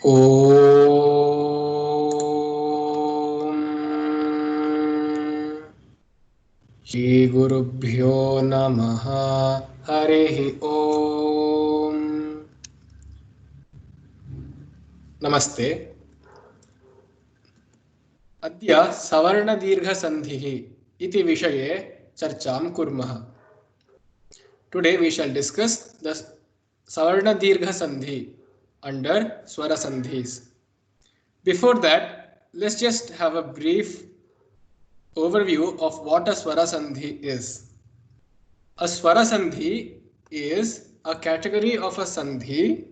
ॐ श्रीगुरुभ्यो नमः। हरिः ॐ। नमस्ते। अद्य सवर्णदीर्घसन्धिः इति विषये चर्चां कुर्मः। Today we shall discuss the Savarna-Dirgha Sandhi under Swara Sandhis. Before that, let's just have a brief overview of what a Swara Sandhi is. A Swara Sandhi is a category of a Sandhi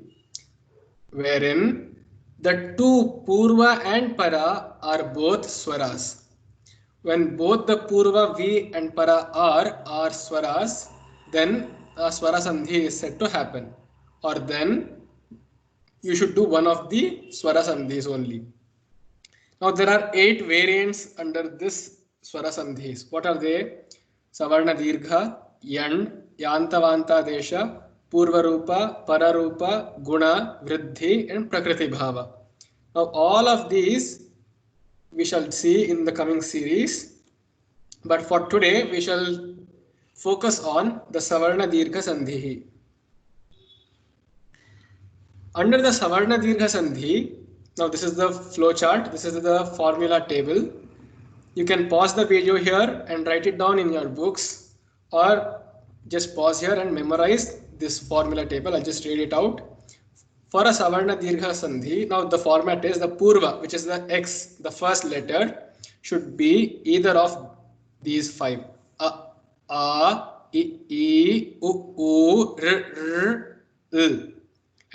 wherein the two Purva and Para are both Swaras. When both the Purva V and Para are Swaras, then a Swara Sandhi is said to happen. Or then you should do one of the Swara Sandhis only. Now there are 8 variants under this Swara Sandhis. What are they? Savarna Dirgha, Yan, Yantavanta Desha, Purvarupa, Pararupa, Guna, Vriddhi and Prakriti Bhava. Now all of these we shall see in the coming series. But for today we shall focus on the Savarna Dirgha Sandhi. Under the Savarna Dirgha Sandhi, now this is the flow chart, this is the formula table. You can pause the video here and write it down in your books, or just pause here and memorize this formula table. I'll just read it out. For a Savarna Dirgha Sandhi, now the format is the Purva, which is the X, the first letter, should be either of these 5. A, I, U, R, L.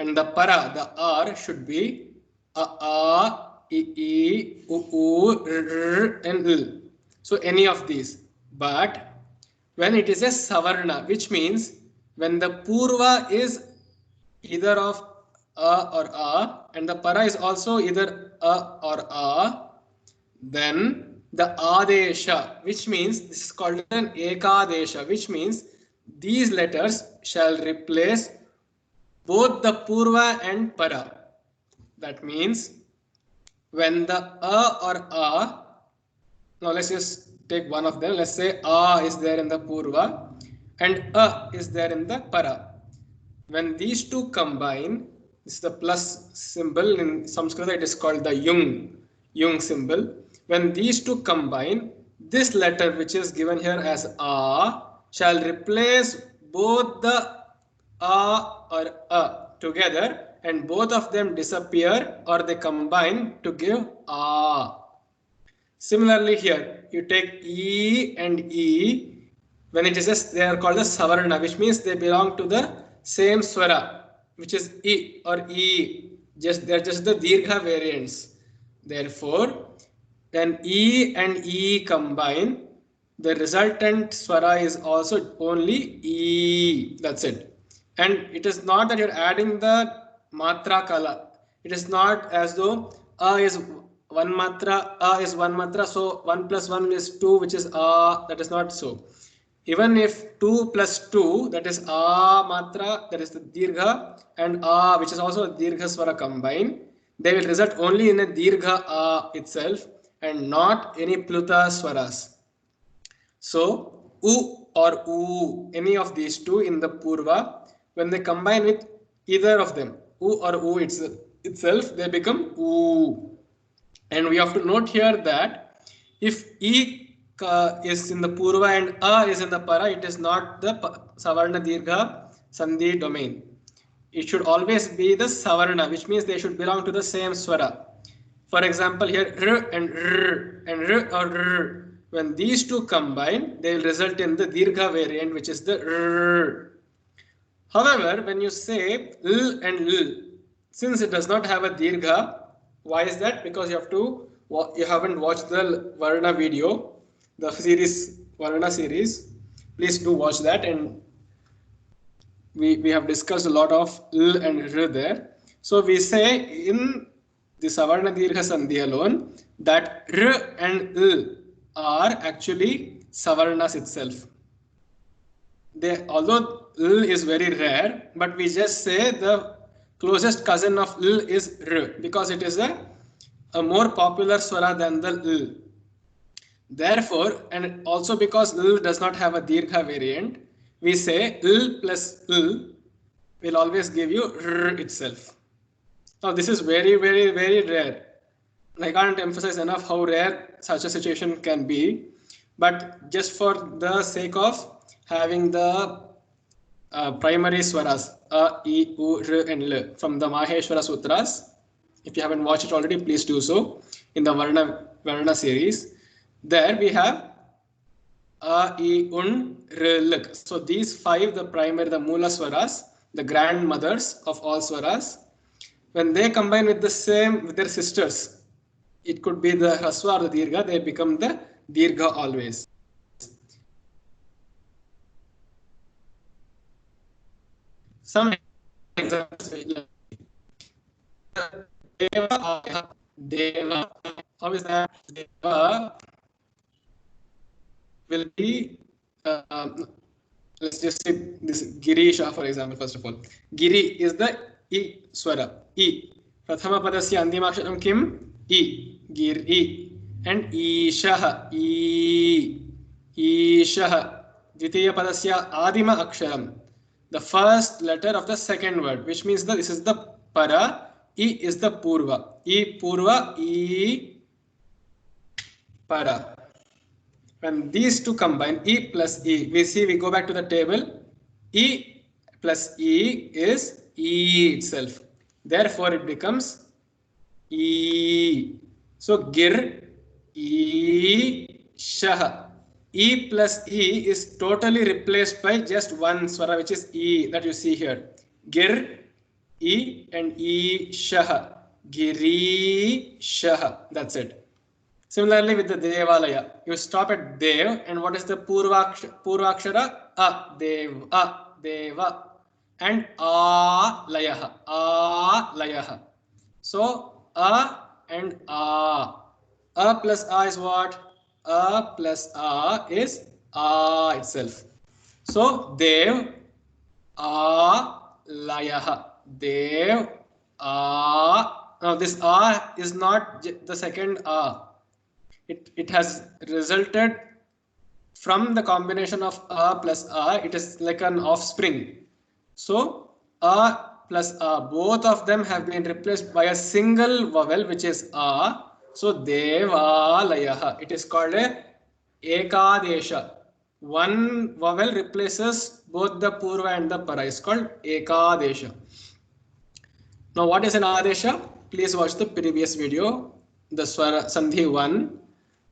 And the Para, the R, should be A, I, U, R, and L. So any of these. But when it is a Savarna, which means when the Purva is either of A or A, and the Para is also either A or A, then the Adesha, which means this is called an Ekadesha, which means these letters shall replace both the Purva and Para. That means when the A or A, now let's just take one of them. Let's say A is there in the Purva and A is there in the Para. When these two combine, this is the plus symbol. In Sanskrit it is called the Yung symbol. When these two combine, this letter which is given here as A shall replace both the A or A together, and both of them disappear or they combine to give A. Similarly here, you take E and E. When it is just, they are called the Savarna, which means they belong to the same Swara, which is E or E. They're just the Dirgha variants. Therefore, when E and E combine, the resultant Swara is also only E. That's it. And it is not that you're adding the Matra Kala. It is not as though A is one matra, so 1 plus 1 is 2, which is A. That is not so. Even if 2 plus 2, that is A matra, that is the Dirgha, and A, which is also a Dirgha Swara combined, they will result only in a Dirgha A itself and not any Pluta Swaras. So, U or U, any of these two in the Purva, when they combine with either of them, U or U itself, they become U. And we have to note here that if E is in the Purva and A is in the Para, it is not the Savarna Dirgha Sandhi domain. It should always be the Savarna, which means they should belong to the same Swara. For example, here R and R and R or R. When these two combine, they will result in the Dirgha variant, which is the R. However, when you say L and L, since it does not have a Dirgha, why is that? Because you haven't watched the Varna video, the series, Varna series. Please do watch that, and we have discussed a lot of L and R there. So we say in the Savarna Dirgha Sandhi alone that R and L are actually Savarnas itself. Although L is very rare, but we just say the closest cousin of l is r, because it is a more popular swara than the l. Therefore, and also because l does not have a dirgha variant, we say l plus l will always give you r itself. Now this is very, very, very rare. I can't emphasize enough how rare such a situation can be, but just for the sake of having the primary swaras a, e, u, r, and l from the Maheshwara Sutras. If you haven't watched it already, please do so in the Varna series. There we have a, e, un, r, l. So these five, the primary, the Mula swaras, the grandmothers of all swaras, when they combine with the same, with their sisters, it could be the Hraswa or the Dirgha, they become the Dirgha always. Some examples. Deva, how is that? Deva will be, let's just say this Girisha, for example, first of all. Giri is the E swara, E. Prathama padasya antimaksharam kim? E. Giri. And Ishaha, E. Ishaha. Dvitiya padasya adima aksharam. The first letter of the second word, which means that this is the para, E is the purva. E purva, E para. When these two combine, E plus E, we go back to the table, E plus E is E itself. Therefore, it becomes E. So, Gir, E, Shah. E plus E is totally replaced by just one swara, which is E that you see here. Gir, E, and E, Shah. Giri, Shah. That's it. Similarly with the Devalaya, you stop at Dev, and what is the Purvakshara? A, Dev, A, Deva, and A, Layaha, A, Layaha. So, A and A. A plus A is what? A plus A is A itself. So, Dev, A, Layaha, Dev, A. Now, this A is not the second A. It has resulted from the combination of A plus A. It is like an offspring. So A plus A, both of them have been replaced by a single vowel, which is A. So Devalayaha. It is called a Ekadesha. One vowel replaces both the Purva and the Para. It's called Ekadesha. Now what is an Adesha? Please watch the previous video, the Swara Sandhi 1,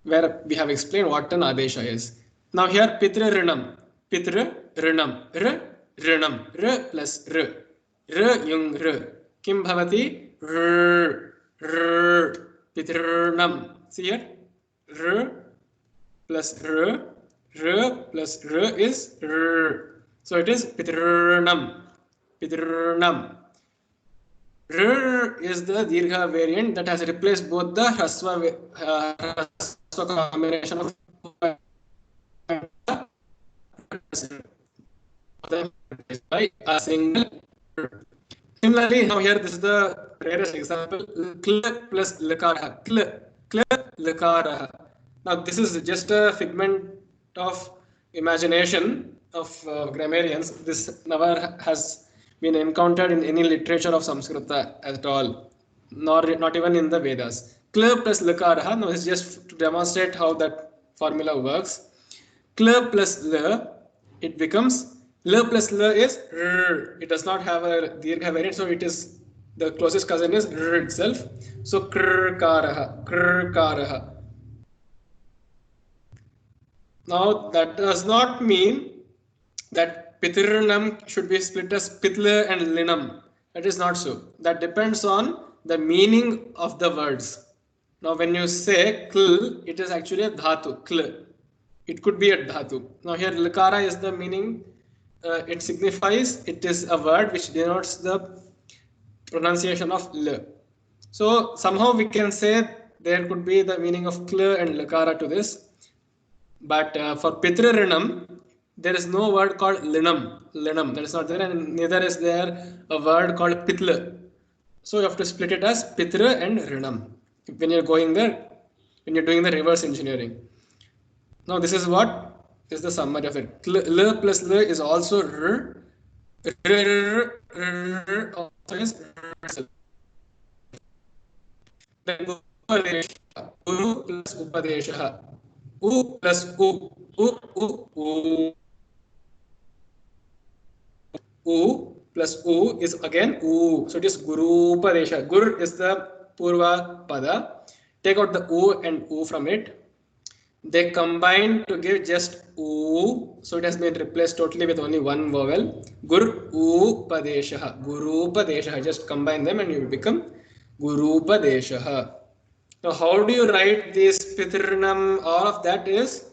where we have explained what an Adesha is. Now here Pitra Rinam, Pitra Rinam, R, Rinam, R plus R, R yung R, Kim Bhavati, R, R, Pitra Rinam. See here, R plus R, R plus R is R. So it is Pitra Rinam, Pitra Rinam. R is the Dirgha variant that has replaced both the Hraswa combination of by a single. Similarly, now here this is the rarest example, Kl plus Lakaraha, Kl Lakaraha. Now this is just a figment of imagination of grammarians. This never has been encountered in any literature of Samskrita at all, not even in the Vedas. Kl plus Lakaraha, now it's just to demonstrate how that formula works. Kl plus L, it becomes L plus L is R. It does not have a Dirgha variant, so it is the closest cousin is R itself. So Kr Karaha, Kr Karaha. Now that does not mean that Pitirnam should be split as Pitla and Linam. That is not so. That depends on the meaning of the words. Now when you say Kl, it is actually a Dhatu, Kl. It could be a Dhatu. Now here Lakara is the meaning, it signifies, it is a word which denotes the pronunciation of L. So somehow we can say there could be the meaning of Kl and Lakara to this. But for Pitririnam, there is no word called linam. Linam, that is not there, and neither is there a word called pitla. So you have to split it as pitra and rinam when you're going there, when you're doing the reverse engineering. Now this is what is the summary of it. L plus l is also r. R also is r. Then Guru plus Upadesha. U plus U. U. U plus U is again U. So it is Guru Upadesha. Gur is the Purva Pada. Take out the U and U from it. They combine to give just U. So it has been replaced totally with only one vowel. Gur Upadesha. Guru Upadesha. Just combine them and you will become Guru Upadesha. Now, how do you write this Pitrinam? All of that is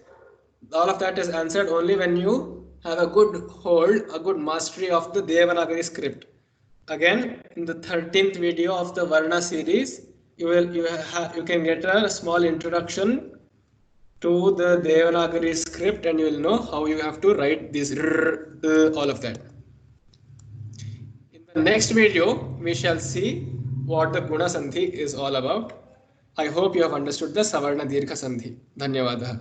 answered only when you have a good hold, a good mastery of the Devanagari script. Again, in the 13th video of the Varna series, you can get a small introduction to the Devanagari script, and you will know how you have to write this all of that. In the next video, we shall see what the Guna Sandhi is all about. I hope you have understood the Savarna Dirgha Sandhi. Dhanyavadaha.